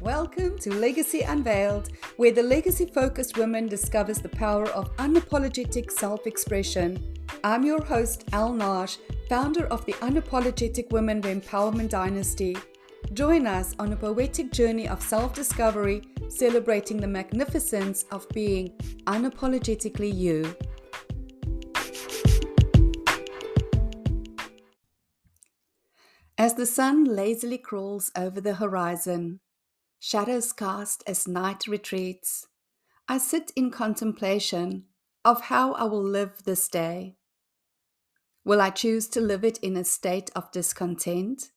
Welcome to Legacy Unveiled, where the legacy-focused woman discovers the power of unapologetic self-expression. I'm your host, Elle Nagy, founder of the Unapologetic Women Empowerment Dynasty. Join us on a poetic journey of self-discovery, celebrating the magnificence of being unapologetically you. As the sun lazily crawls over the horizon, shadows cast as night retreats, I sit in contemplation of how I will live this day. Will I choose to live it in a state of discontent?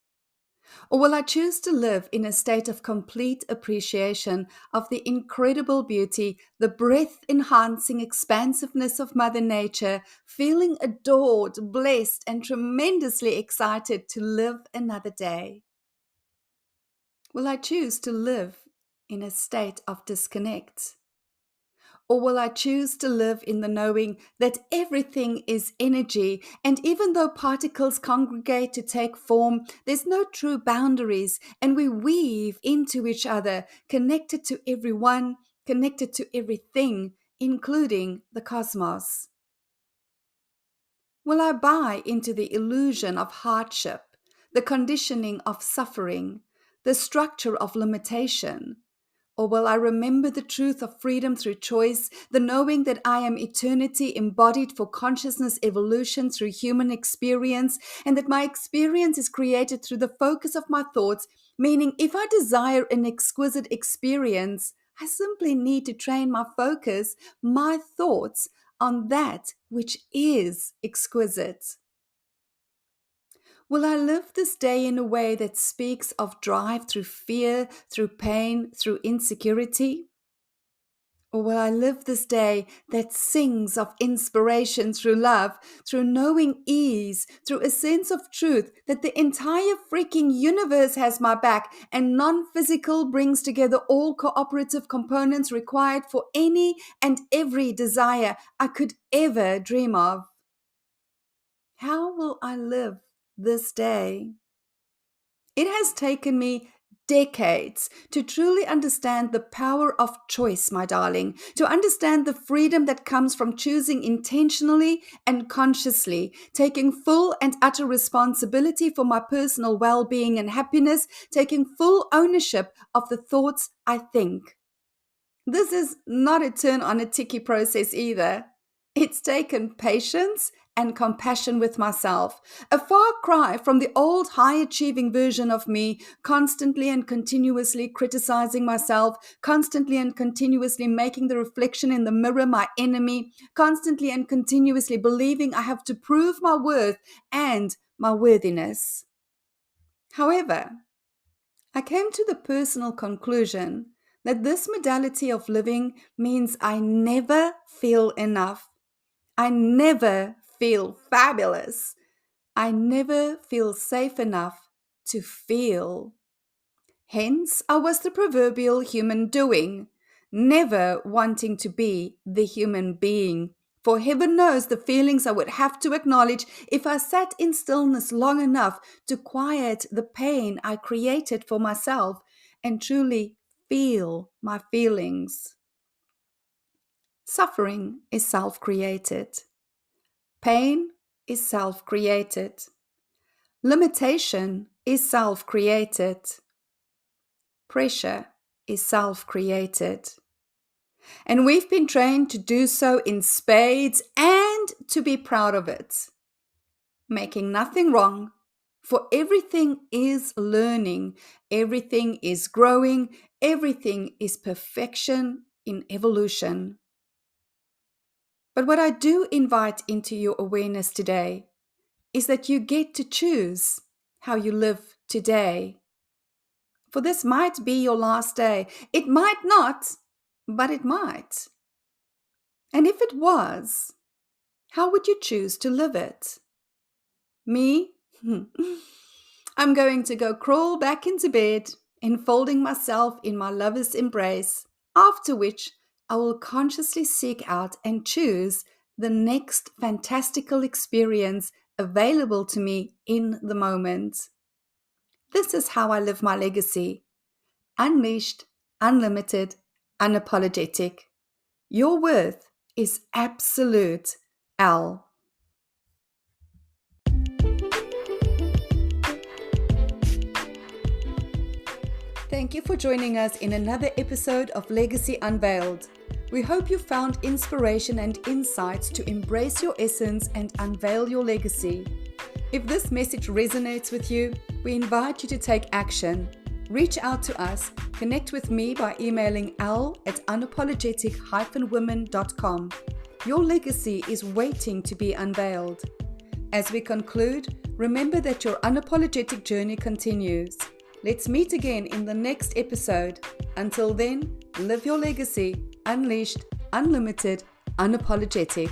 Or will I choose to live in a state of complete appreciation of the incredible beauty, the breath-enhancing expansiveness of Mother Nature, feeling adored, blessed, and tremendously excited to live another day? Will I choose to live in a state of disconnect? Or will I choose to live in the knowing that everything is energy, and even though particles congregate to take form, there's no true boundaries, and we weave into each other, connected to everyone, connected to everything, including the cosmos? Will I buy into the illusion of hardship, the conditioning of suffering, the structure of limitation? Or will I remember the truth of freedom through choice, the knowing that I am eternity embodied for consciousness evolution through human experience, and that my experience is created through the focus of my thoughts, meaning if I desire an exquisite experience, I simply need to train my focus, my thoughts, on that which is exquisite? Will I live this day in a way that speaks of drive through fear, through pain, through insecurity? Or will I live this day that sings of inspiration through love, through knowing ease, through a sense of truth that the entire freaking universe has my back and non-physical brings together all cooperative components required for any and every desire I could ever dream of? How will I live this day? It has taken me decades to truly understand the power of choice, my darling, to understand the freedom that comes from choosing intentionally and consciously, taking full and utter responsibility for my personal well-being and happiness, taking full ownership of the thoughts I think. This is not a turn on a ticky process either. It's taken patience and compassion with myself, a far cry from the old high-achieving version of me, constantly and continuously criticizing myself, constantly and continuously making the reflection in the mirror my enemy, constantly and continuously believing I have to prove my worth and my worthiness. However, I came to the personal conclusion that this modality of living means I never feel enough. I never feel fabulous. I never feel safe enough to feel. Hence, I was the proverbial human doing, never wanting to be the human being. For heaven knows the feelings I would have to acknowledge if I sat in stillness long enough to quiet the pain I created for myself and truly feel my feelings. Suffering is self-created. Pain is self-created. Limitation is self-created. Pressure is self-created. And we've been trained to do so in spades and to be proud of it. Making nothing wrong, for everything is learning, everything is growing, everything is perfection in evolution. But what I do invite into your awareness today is that you get to choose how you live today. For this might be your last day. It might not, but it might. And if it was, how would you choose to live it? Me? I'm going to go crawl back into bed, enfolding myself in my lover's embrace, after which I will consciously seek out and choose the next fantastical experience available to me in the moment. This is how I live my legacy. unleashed, unlimited, unapologetic. Your worth is absolute, Elle. Thank you for joining us in another episode of Legacy Unveiled. We hope you found inspiration and insights to embrace your essence and unveil your legacy. If this message resonates with you, we invite you to take action. Reach out to us, connect with me by emailing elle@unapologetic-women.com. Your legacy is waiting to be unveiled. As we conclude, remember that your unapologetic journey continues. Let's meet again in the next episode. Until then, live your legacy, unleashed, unlimited, unapologetic.